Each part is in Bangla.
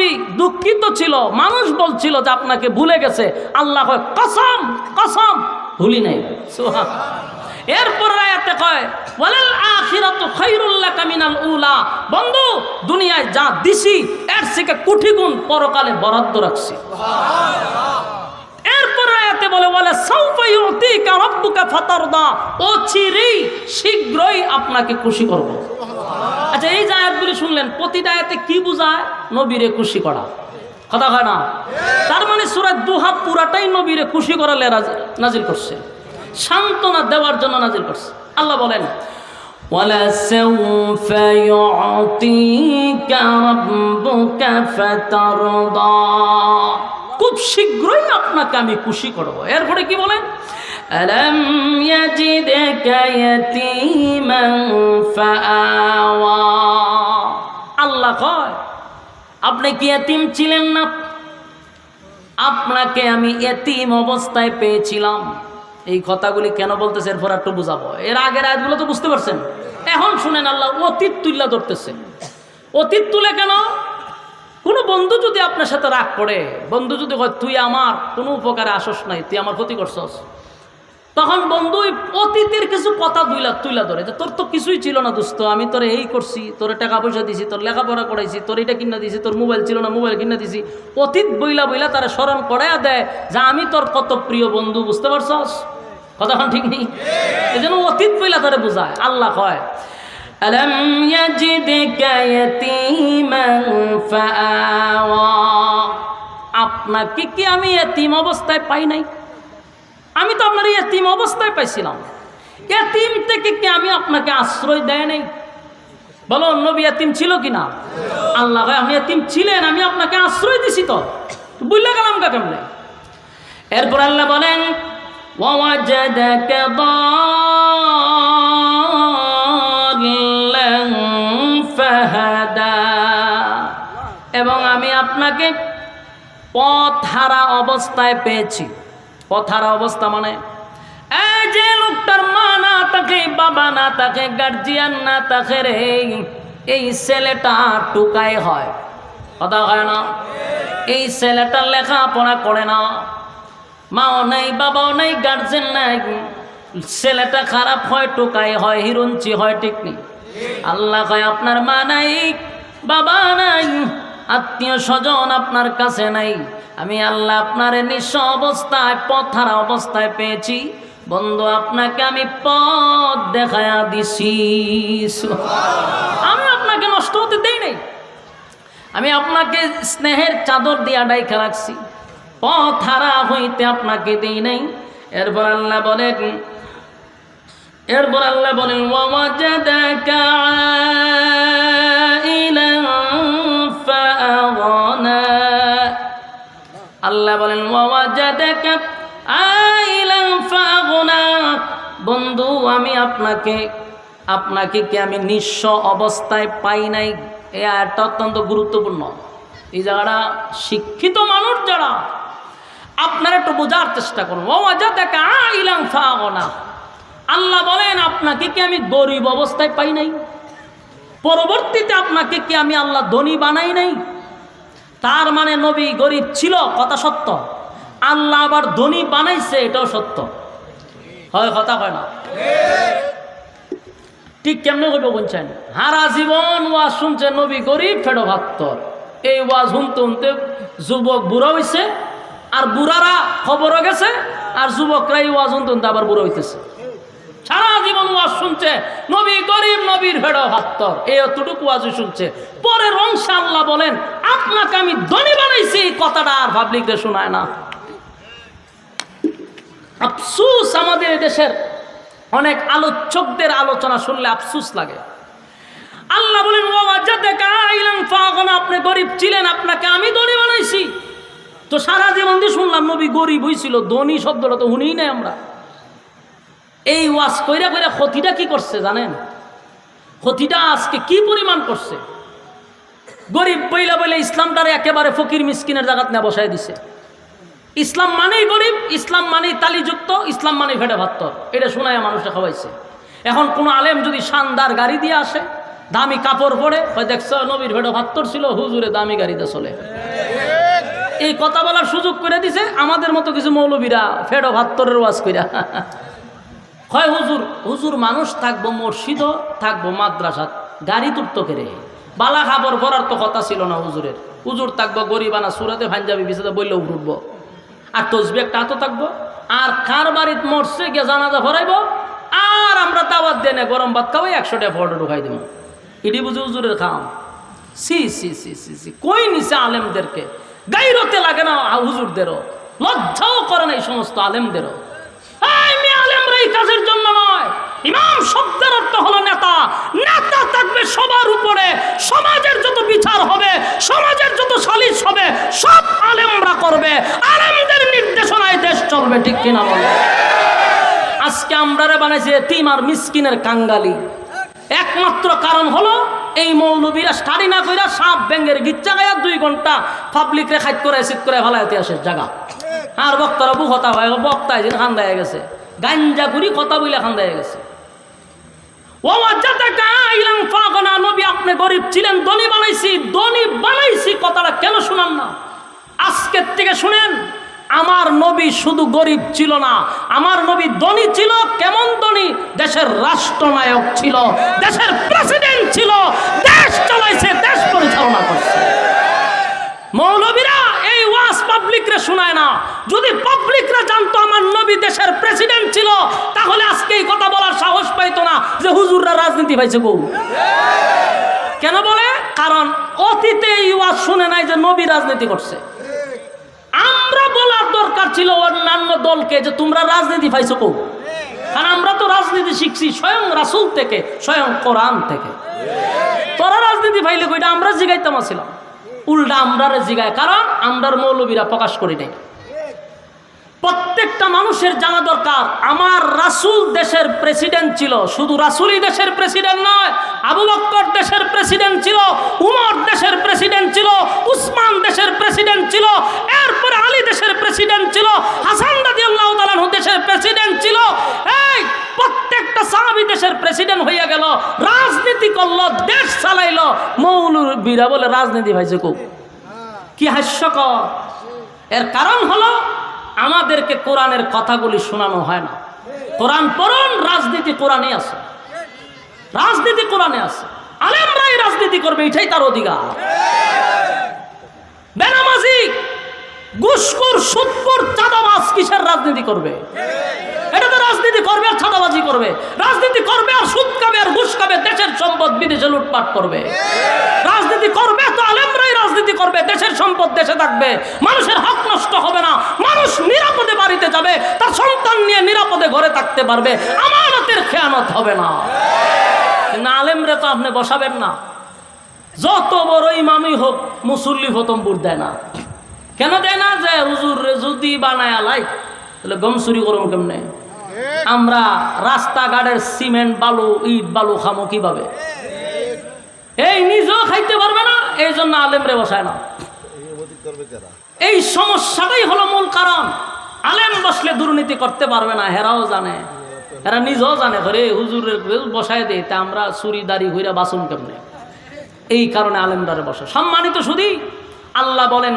নবী দুঃখিত ছিল, মানুষ বলছিল যে আপনাকে ভুলে গেছে। আল্লাহ কয় কসম কসম ভুলি নাই। এরপর আয়াতে কয় ওয়ালাল আখিরাতু খায়রুল লাকা মিনাল উলা, বন্ধু দুনিয়ায় যা দিছি এর থেকে কোটি গুণ পরকালে বরাদ্দ রাখছি। এরপর আয়াতে বলে ওয়ালা সাউফা ইউতিকা রাব্বুকা ফাতারদা, অচিরেই শীঘ্রই আপনাকে খুশি করব। আচ্ছা, এই যে আয়াতগুলি শুনলেন, প্রতিটা আয়াতে কি বোঝায়? নবীরে খুশি করা, কথা হয় না? তার মানে সূরা দুহা পুরাটাই নবীরে খুশি করালে নাজিল করছে, সান্ত্বনা দেওয়ার জন্য নাজিল করছে। আল্লাহ বলেন ওয়ালা সাউফা ইউতিকা রাব্বুকা ফাতারদা, খুব শীঘ্রই আপনাকে আমি খুশি করব। এরপরে কি বলেন? আলাম ইয়াজিদকা ইয়াতীমান ফাআওয়া, আল্লাহ কয় আপনি কি এতিম ছিলেন না? আপনাকে আমি এতিম অবস্থায় পেয়েছিলাম। এই কথাগুলি কেন বলতেছে এরপর একটু বুঝাবো। এর আগের আয়াতগুলো তো বুঝতে পারছেন। এখন শুনেন, আল্লাহ অতীত তুল্লা ধরতেছে। অতীত তুলে কেন? কোনো বন্ধু যদি আপনার সাথে রাগ করে, বন্ধু যদি কয় তুই আমার কোনো উপকারে আসস নাই, তুই আমার ক্ষতি করছস, তখন বন্ধু অতীতের কিছু কথা তুইলা ধরে যে তোর তো কিছুই ছিল না দোস্ত, আমি তোরে এই করছি, তোরে টাকা পয়সা দিছি, তোর লেখাপড়া করাইছি, তোর এটা কিনা দিছি, তোর মোবাইল ছিল না মোবাইল কিনা দিছি। অতীত বইলা তারা স্মরণ করাইয়া দেয় যে আমি তোর কত প্রিয় বন্ধু, বুঝতে পারছস? কথাখন ঠিক নেই, এই জন্য অতীত বইলা তারা বোঝায়। আল্লাহ কয় আলাম ইয়াজিদকা ইয়াতীমান ফাআওয়া, আপনাকে কি আমি এতিম অবস্থায় পাই নাই? আমি তো আপনার এতিম অবস্থায় পাইছিলাম। এতিম থেকে কি আমি আপনাকে আশ্রয় দেয় নাই? বলো, নবী এতিম ছিল কিনা? আল্লাহ ভাই আপনি এতিম ছিলেন, আমি আপনাকে আশ্রয় দিছি, তো বুঝলে গেলাম কা কেমনে? এরপর আল্লাহ বলেন ওয়াওয়াজাদাকা দাল্লান ফাহাদা, এবং আমি আপনাকে পথহারা অবস্থায় পেয়েছি। পথহারা অবস্থা মানে এই যে লোকটার মা না থাকে, বাবা না থাকে, গার্জিয়ান না থাকে রে, এই ছেলেটা টুকাই হয়, কথা হয় না? এই ছেলেটা লেখাপড়া করে না, মাও নাই, বাবাও নাই, গার্জেন নাই, ছেলেটা খারাপ হয়, টুকাই হয়, হিরুঞ্চি হয়, ঠিক নেই? আল্লাহ কয় আপনার মা নাই, বাবা নাই, আত্মীয় স্বজন আপনার কাছে নাই, আমি আল্লাহ আপনার নিঃস্ব অবস্থায় পথহারা অবস্থায় পেয়েছি। বন্ধু আপনাকে আমি পথ দেখায়া দিছি, আমি আপনাকে নষ্ট হতে দেই নাই, আমি আপনাকে স্নেহের চাদর দিয়া ডাইকা রাখছি, পথহারা হইতে আপনাকে দেই নাই। এরপর আল্লাহ বলেন ওয়াওয়াজাদাকা আইলান ফাআগনা, আল্লাহ বলেন ওয়াওয়াজাদাকা আইলান ফাআগনা, বন্ধু আমি আপনাকে কি আমি নিঃস্ব অবস্থায় পাই নাই? এই আয়াতটা অত্যন্ত গুরুত্বপূর্ণ। এই জায়গাটা শিক্ষিত মানুষ যারা, আপনারা একটু বোঝার চেষ্টা করুন। ওয়াওয়াজাদাকা আইলান ফাআগনা, আল্লাহ বলেন আপনাকে কি আমি গরিব অবস্থায় পাই নাই? পরবর্তীতে আপনাকে কি আমি আল্লাহ ধনী বানাই নাই? তার মানে নবী গরিব ছিল, কথা সত্য, আল্লাহ আবার ধনী বানাইছে, এটাও সত্য, হয় কথা হয় না? ঠিক কেমনে করবো বলছেন? হারা জীবন ওয়াজ শুনছে নবী গরিব ফেডো ভাত্তর, এই ওয়াজ শুনতে শুনতে যুবক বুড়া হইছে, আর বুড়ারা খবরও গেছে, আর যুবকরা এই ওয়াজ শুনতে শুনতে আবার বুড়া হইতেছে। সারা জীবন ওয়াজ শুনছে নবী গরিব, নবীর ভেড়ো ভাত্তর, এই অতটুকু ওয়াজ শুনছে। পরের অংশে আল্লাহ বলেন আপনাকে আমি ধনী বানাইছি, কথাটা আর পাবলিকদের শোনায় না। আফসুস, আমাদের দেশের অনেক আলোচকদের আলোচনা শুনলে আফসুস লাগে। আল্লাহ বলেন ওয়াওয়াজাদাকা আইলান ফাআগনা, আপনি গরিব ছিলেন, আপনাকে আমি ধনী বানাইছি। তো সারা জীবন দিয়ে শুনলাম নবী গরিব হইছিল, ধনী শব্দটা তো শুনিই নাই আমরা। এই ওয়াজ কইরা কইরা ক্ষতিটা কি করছে জানেন? ক্ষতিটা আজকে কি পরিমাণ করছে? গরিব বইলা বইলে ইসলামটারে একেবারে ফকির মিসকিনের জায়গাত না বসায় দিছে। ইসলাম মানেই গরিব, ইসলাম মানেই তালিযুক্ত, ইসলাম মানেই ভেড়া ভাত্তর, এটা শোনায় মানুষটা খাওয়াইছে। এখন কোনো আলেম যদি শানদার গাড়ি দিয়ে আসে, দামি কাপড় পরে দেখছো নবীর ফেডো ৭২ ছিল, হুজুরে দামি গাড়িতে চলে। এই কথা বলার সুযোগ করে দিছে আমাদের মতো কিছু মৌলবীরা ফেডো ৭২-এর ওয়াজ কইরা। হয় হুজুর হুজুর মানুষ থাকবো মসজিদও থাকবো মাদ্রাসা, গাড়ি তুলতো কেড়ে বালা খাবার পরার তো কথা ছিল না হুজুরের। হুজুর থাকবো গরিবানা সুরাতে পাঞ্জাবি বিছাতে বললেও উঠবো, আর তসবি একটা হাতও থাকবো, আর কার বাড়িত মরছে গিয়ে জানাজা ভরাইব, আর আমরা দাওয়াত দেয় না গরম ভাত খাওয়াই 100 টাকা ফটো ঢুকাই দিব। এটি বুঝি হুজুরের খাম? সি সি সি সি সি কই নিছে আলেমদেরকে? গাইরতে লাগে না হুজুরদেরও? লজ্জাও করে না এই সমস্ত আলেমদেরও? আলেমরা এই কাজের জন্য নয়। ইমাম শব্দের অর্থ হলো নেতা। নেতা থাকবে সবার উপরে, সমাজের যত বিচার হবে, সমাজের যত সালিশ হবে, সব আলেমরা করবে। আলেমদের নির্দেশনায় দেশ চলবে, ঠিক কিনা বলে? আজকে আমরারে বানাইছে এতিম আর মিসকিনের কাঙ্গালি। একমাত্র কারণ হলো এই মৌলবীরা স্টাডি না কইরা সাপ ব্যাঙ্গের গিচ্চা গায়া 2 ঘন্টা পাবলিকরে খাইত করে সিট করে ভালাইতে আসে জায়গা। আর বক্তারা বুকতা হয়, বক্তা এদিন খান্দায় গেছে, গাঞ্জা ঘুরি কথা বইলে খান্দায় গেছে। নবী আপনি গরিব ছিলেন, ধনী বানাইছি, ধনী বানাইছি কথাটা কেন শুনান না? আজকের থেকে শুনেন, আমার নবী শুধু গরিব ছিল না, আমার নবী ধনী ছিল। কেমন ধনী? দেশের রাষ্ট্রনায়ক ছিল, দেশের প্রেসিডেন্ট ছিল, দেশ চালাইছে, দেশ পরিচালনা করছে। মৌলবীরা এই ওয়াজ পাবলিকরে শোনায় না। যদি পাবলিকরা জানতো আমার নবী দেশের প্রেসিডেন্ট ছিল, তাহলে আজকে এই কথা বলার সাহস পাইতো না যে হুজুররা রাজনীতি পাইছে বউ। কেন বলে? কারণ অতীতে এই ওয়াজ শুনে নাই যে নবী রাজনীতি করছে। আমরা বলার দরকার ছিল অন্যান্য দলকে যে তোমরা রাজনীতি পাইছো কো? কারণ আমরা তো রাজনীতি শিখছি স্বয়ং রাসূল থেকে, স্বয়ং কোরআন থেকে। তোরা রাজনীতি পাইলে কইটা আমরা জিগাইতাম ছিলাম, উল্টা আমরারে জিগায়, কারণ আমরার মৌলবীরা প্রকাশ করি নাই। প্রত্যেকটা মানুষের জানা দরকার আমার রাসূল দেশের প্রেসিডেন্ট ছিল। শুধু রাসূলই দেশের প্রেসিডেন্ট নয়, আবু বকর দেশের প্রেসিডেন্ট ছিল, উমর দেশের প্রেসিডেন্ট ছিল, উসমান দেশের প্রেসিডেন্ট ছিল, এরপরে আলী দেশের প্রেসিডেন্ট ছিল, হাসান রাদিয়াল্লাহু তাআলা আনহু দেশের প্রেসিডেন্ট ছিল। এই প্রত্যেকটা সাহাবী দেশের প্রেসিডেন্ট হইয়া গেল, রাজনীতি করলো, দেশ চালাইলো। মৌলবীরা বলে রাজনীতি ভাইছে খুব, কি হাস্যকর! এর কারণ হলো আমাদেরকে কোরআনের কথাগুলি শোনানো হয় না। কোরআন পড়ুন, রাজনীতি কোরআনে আছে, রাজনীতি কোরআনে আছে। আলেমরাই রাজনীতি করবে, এটাই তার অধিকার। বেনামাজি, ঘুষখোর, সুদখোর, চাঁদাবাজ কিসের রাজনীতি করবে? এটা তো রাজনীতি করবে আর চাঁদাবাজি করবে, রাজনীতি করবে আর সুদ খাবে আর ঘুষ খাবে, দেশের সম্পদ বিদেশে লুটপাট করবে। রাজনীতি করবে তো আলেমরাই রাজনীতি করবে, দেশের সম্পদ দেশে থাকবে, মানুষের হক নষ্ট হবে না, মানুষ নিরাপদে বাড়িতে যাবে, তার সন্তান নিয়ে নিরাপদে ঘরে থাকতে পারবে, আমানতের খেয়ানত হবে না। কিন্তু আলেমরা তো আপনি বসাবেন না। যত বড় ইমামই হোক, মুসল্লি ফতম্বুর দেয় না। কেন দেয় না? যে হুজুর যদি বানায় আলাই তাহলে গম চুরি করুন কেমনে? আমরা রাস্তাঘাটের সিমেন্ট বালু, ইট বালু খামো কিভাবে? এই নিজেও খাইতে পারবে না, এই জন্য আলেমরে বসায় না। এই সমস্যাটাই হলো মূল কারণ। আলেম বসলে দুর্নীতি করতে পারবে না, হেরাও জানে, এরা নিজেও জানে, ঘরে হুজুরের বসায় দেয়, তা আমরা চুরি দাড়ি হইরা বাসুন কেমনে? এই কারণে আলেমদারে বসে। সম্মানিত শুধু আল্লাহ বলেন,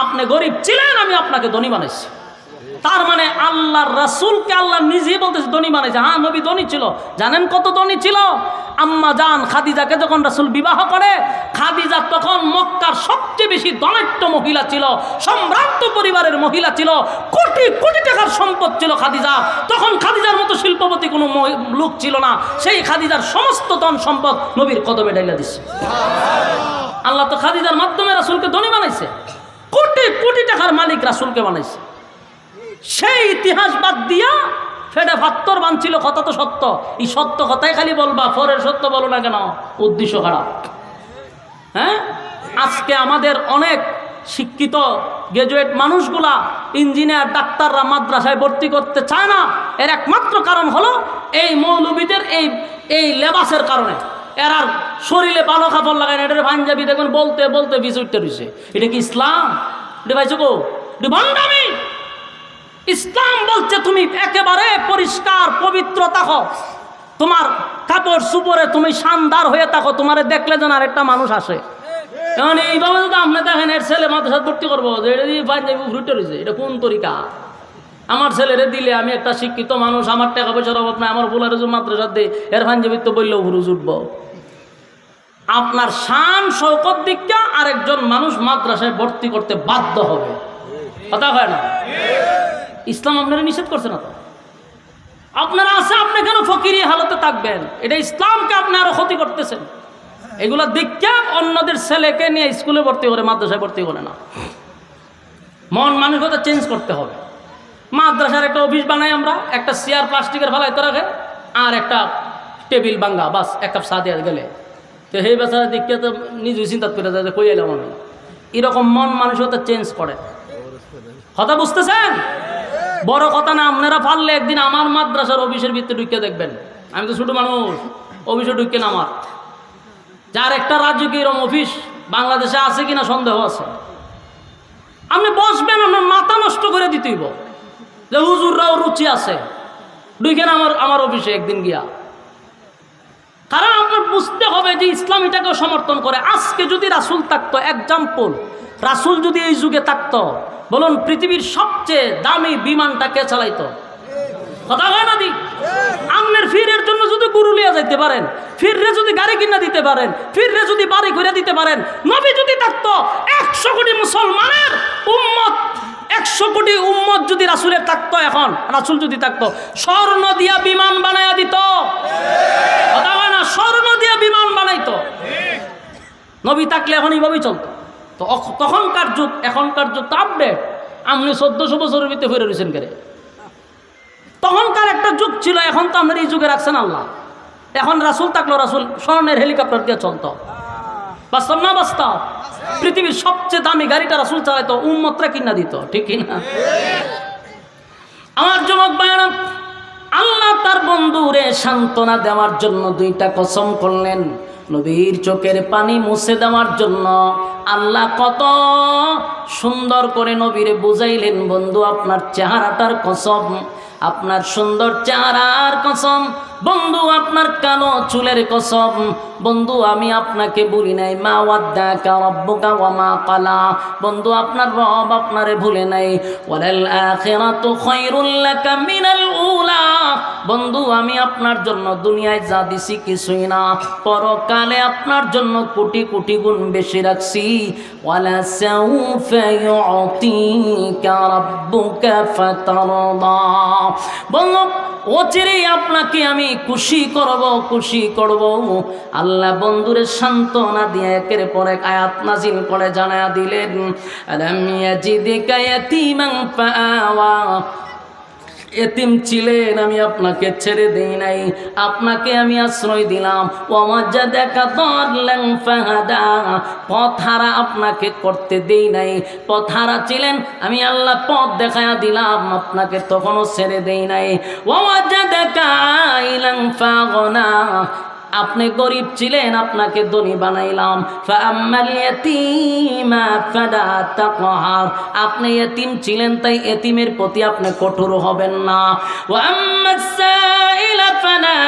আপনি গরিব ছিলেন, আমি আপনাকে ধনী বানাইছি। তার মানে আল্লাহর রাসূলকে আল্লাহ নিজেই বলতেছে ধনী বানাইছে। হ্যাঁ, নবী ধনী ছিল। জানেন কত ধনী ছিল? আম্মা জান খাদিজাকে যখন রাসূল বিবাহ করে, খাদিজা তখন মক্কার সবচেয়ে বেশি ধনাঢ্য মহিলা ছিল, সম্ভ্রান্ত পরিবারের মহিলা ছিল, কোটি কোটি টাকার সম্পদ ছিল খাদিজা। তখন খাদিজার মতো শিল্পপতি কোনো লোক ছিল না। সেই খাদিজার সমস্ত ধন সম্পদ নবীর কদমে ডাইলা দিচ্ছে। আল্লাহ তো খাদিজার মাধ্যমে রাসূলকে ধনী বানাইছে, কোটি কোটি টাকার মালিক রাসূলকে বানাইছে। সেই ইতিহাস বাদ দিয়া ফেডে ৭২ বানছিল, কথা তো সত্য। এই সত্য কথাই খালি বলবা, পরের সত্য বলো না কেন? উদ্দেশ্য খারাপ। হ্যাঁ, আজকে আমাদের অনেক শিক্ষিত গ্রাজুয়েট মানুষগুলা, ইঞ্জিনিয়ার, ডাক্তাররা মাদ্রাসায় ভর্তি করতে চায় না। এর একমাত্র কারণ হলো এই মৌলবীদের এই লেবাসের কারণে। এরার শরীরে ভালো কাপড় লাগায় না, এটা পাঞ্জাবি দেখবেন বলতে বলতে বিচুরতে রয়েছে। এটা কি ইসলাম? এটা ভাইছো গো, এটা ভণ্ডামি। ইসলাম বলছে তুমি একেবারে পরিষ্কার পবিত্র থাকো, তোমার কাপড় সুপরে তুমি শানদার হয়ে থাকো, তোমারে দেখলে যেন আরেকটা মানুষ আসে। এখন এইভাবে যদি আপনি দেখেন এর ছেলে মাদ্রাসা ভর্তি করবো, যে এটা দিয়ে পাঞ্জাবি ফ্রুটে রয়েছে, এটা কোন তরিকা? আমার ছেলেরে দিলে আমি একটা শিক্ষিত মানুষ, আমার টাকা পয়সার অভাব নাই, আমার বলার মাদ্রাসা দিয়ে এর পাঞ্জাবি তো বললেও হুরুজ উঠবো। আপনার শান শৌকত দিকটা আরেকজন মানুষ মাদ্রাসায় ভর্তি করতে বাধ্য হবে, কথা হয় না? ইসলাম আপনারা নিষেধ করছে না তো? আপনারা আছে, আপনি কেন ফকিরি হালতে থাকবেন? এটা ইসলামকে আপনি আরো ক্ষতি করতেছেন। এগুলো দীক্ষা অন্যদের ছেলেকে নিয়ে স্কুলে ভর্তি করে, মাদ্রাসায় ভর্তি করে না। মন মানসিকতা চেঞ্জ করতে হবে। মাদ্রাসার একটা অফিস বানাই আমরা, একটা চেয়ার প্লাস্টিকের ফেলাইতে রাখে আর একটা টেবিল ভাঙ্গা, বাস এক কাপ চা দিয়ে গেলে তো সেই বেচারা দীক্ষা তো নিজেই চিন্তা করে যায় যে কই এলাম আমি। এরকম মন মানসিকতা চেঞ্জ করে। কথা বুঝতেছেন? বড় কথা না, আপনারা পারলে একদিন আমার মাদ্রাসার অফিসের ভিতরে ঢুকে দেখবেন। আমি তো ছোট মানুষ, অফিসে ঢুকে না আমার, যার একটা রাজকীয় এরকম অফিস বাংলাদেশে আছে কিনা সন্দেহ আছে। আপনি বসবেন, আপনার মাথা নষ্ট করে দিতেইব যে হুজুররাও রুচি আছে, ঢুকেন আমার অফিসে একদিন গিয়া। কারণ আপনার বুঝতে হবে যে ইসলাম এটাকেও সমর্থন করে। আজকে যদি রাসূল থাকতো, এক্সাম্পল, রাসূল যদি এই যুগে থাকতো, বলুন পৃথিবীর সবচেয়ে দামি বিমানটা কে চালাইতো? কথা হয় না? আপনার ফিরের জন্য যদি গুরু লিয়া যাইতে পারেন, ফিররে যদি গাড়ি কিনা দিতে পারেন, ফিররে যদি বাড়ি করে দিতে পারেন, নবী যদি থাকতো, 100 কোটি মুসলমানের উম্মত, 100 কোটি উম্মত যদি রাসূলের থাকতো, এখন রাসূল যদি থাকতো, স্বর্ণ দিয়া বিমান বানায়া দিত। কথা হয় না? স্বর্ণ দিয়া বিমান বানাইতো। নবী থাকলে এখন এইভাবেই চলতো। তো তখনকার যুগ এখনকার যুগ তো আপডেট। আপনি 1400 বছরের ভিতরে ফিরে রয়েছেন কেন? তখনকার একটা যুগ ছিল, এখন তো আমাদের এই যুগে রাখছেন আল্লাহ। এখন রাসূল থাকলো, রাসূল স্বর্ণের হেলিকপ্টার দিয়ে চলতো। বাস্তব না বাস্তব? পৃথিবীর সবচেয়ে দামি গাড়িটা রাসূল চালাইতো, উম্মতরা কিনা দিত, ঠিক কিনা? আমার যুবক ভাইরা, আল্লাহ তার বন্ধুরে সান্ত্বনা দেওয়ার জন্য 2টা কসম করলেন। নবীর চোখের পানি মুছে দেওয়ার জন্য আল্লাহ কত সুন্দর করে নবীরে বুঝাইলেন, বন্ধু আপনার চেহারাটার কসম, আপনার সুন্দর চেহারার কসম, বন্ধু আপনার কালো চুলের কসম, বন্ধু আমি আপনাকে বলি নাই মা ওয়াদ্দাকা রাব্বুকা ওয়া মা ক্বালা, বন্ধু আপনার রব আপনারে ভুলে নাই, ওয়ালাল আখিরাতু খায়রুল লাকা মিনাল উলা, বন্ধু আমি আপনার জন্য দুনিয়ায় যা দিছি কিছুই না, পরকালে আপনার জন্য কোটি কোটি গুণ বেশি রাখছি। ওয়ালা সাউফা ইউতিকা রাব্বুকা ফাতারদা, বন্ধু অচিরেই আপনাকে আমি খুশি করব। আল্লাহ বন্ধুরে সান্ত্বনা দিয়ে একের পর এক আয়াত নাজিল করে জানায়া দিলেন, আলাম ইয়াজিদিকা ইয়াতীমান ফাআওয়া, এতিম ছিলেন, আমি আপনাকে ছেড়ে দেই নাই, আপনাকে আমি আশ্রয় দিলাম। ওয়াজাদাকা দাল্লান ফাহাদা, পথহারা আপনাকে করতে দেই নাই, পথহারা ছিলেন, আমি আল্লাহ পথ দেখায়া দিলাম, আপনাকে তখনও ছেড়ে দেই নাই। ওয়াজাদাকা আইলান ফাগনা, আপনি গরিব ছিলেন, আপনাকে ধনী বানাইলাম। ফাআম্মাল ইয়াতীমা ফালা তাকহার, আপনি এতিম ছিলেন তাই এতিমের প্রতি আপনি কঠোর হবেন না। ওয়া আম্মাস সাইলা ফালা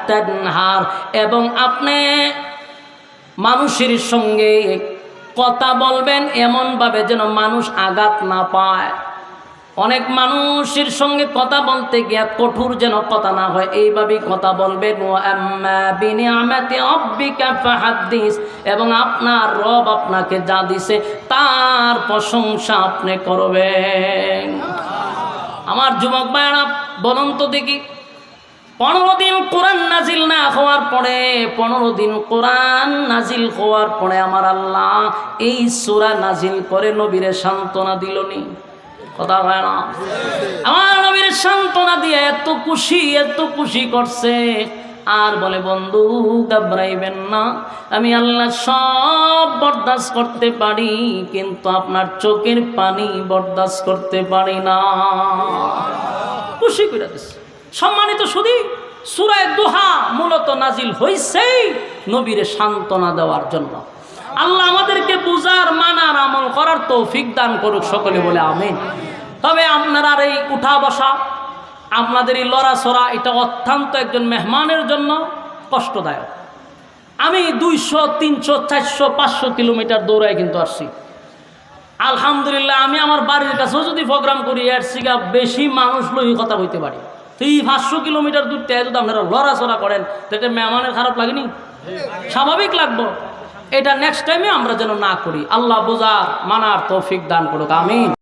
তানহার, এবং আপনি মানুষের সঙ্গে কথা বলবেন এমনভাবে যেন মানুষ আঘাত না পায়। অনেক মানুষের সঙ্গে কথা বলতে গিয়ে কঠোর যেন কথা না হয়, এইভাবেই কথা বলবেন। ওয়া আম্মা বিনিআমাতি রাব্বিকা ফাহাদ্দিস, এবং আপনার রব আপনাকে যা দিছে তার প্রশংসা আপনি করবেন। আমার যুবক ভাইরা বলুন তো দেখি, 15 দিন কোরআন নাজিল না হওয়ার পরে, 15 দিন কোরআন নাজিল হওয়ার পরে আমার আল্লাহ এই সূরা নাজিল করে নবীরে সান্ত্বনা দিলনি? কথা হয় না? আমার নবীর সান্ত্বনা দিয়ে এত খুশি করছে, আর বলে বন্ধু ঘাবড়াইবেন না, আমি আল্লাহ সব বরদাস্ত করতে পারি, কিন্তু আপনার চোখের পানি বরদাস্ত করতে পারি না। খুশি করে দিচ্ছে। সম্মানিত শুধু সূরা দুহা মূলত নাজিল হইছেই নবীরে সান্ত্বনা দেওয়ার জন্য। আল্লাহ আমাদেরকে বুঝার, মানার, আমল করার তৌফিক দান করুক, সকলে বলে আমিন। তবে আপনারা এই উঠা বসা আপনাদের এই লড়াছড়া এটা অত্যন্ত একজন মেহমানের জন্য কষ্টদায়ক। আমি 200, 300, 400, 500 কিলোমিটার দৌড়ায় কিন্তু আসছি। আলহামদুলিল্লাহ, আমি আমার বাড়ির কাছেও যদি প্রোগ্রাম করি এর থেকে বেশি মানুষ লই কথা বলতে পারি। তো এই 500 কিলোমিটার দূর থেকে যদি আপনারা লড়াচড়া করেন তো এটা মেহমানের খারাপ লাগেনি? স্বাভাবিক লাগবো। এটা নেক্সট টাইমে আমরা যেন না করি। আল্লাহ বোঝার মানার তৌফিক দান করুক, আমিন।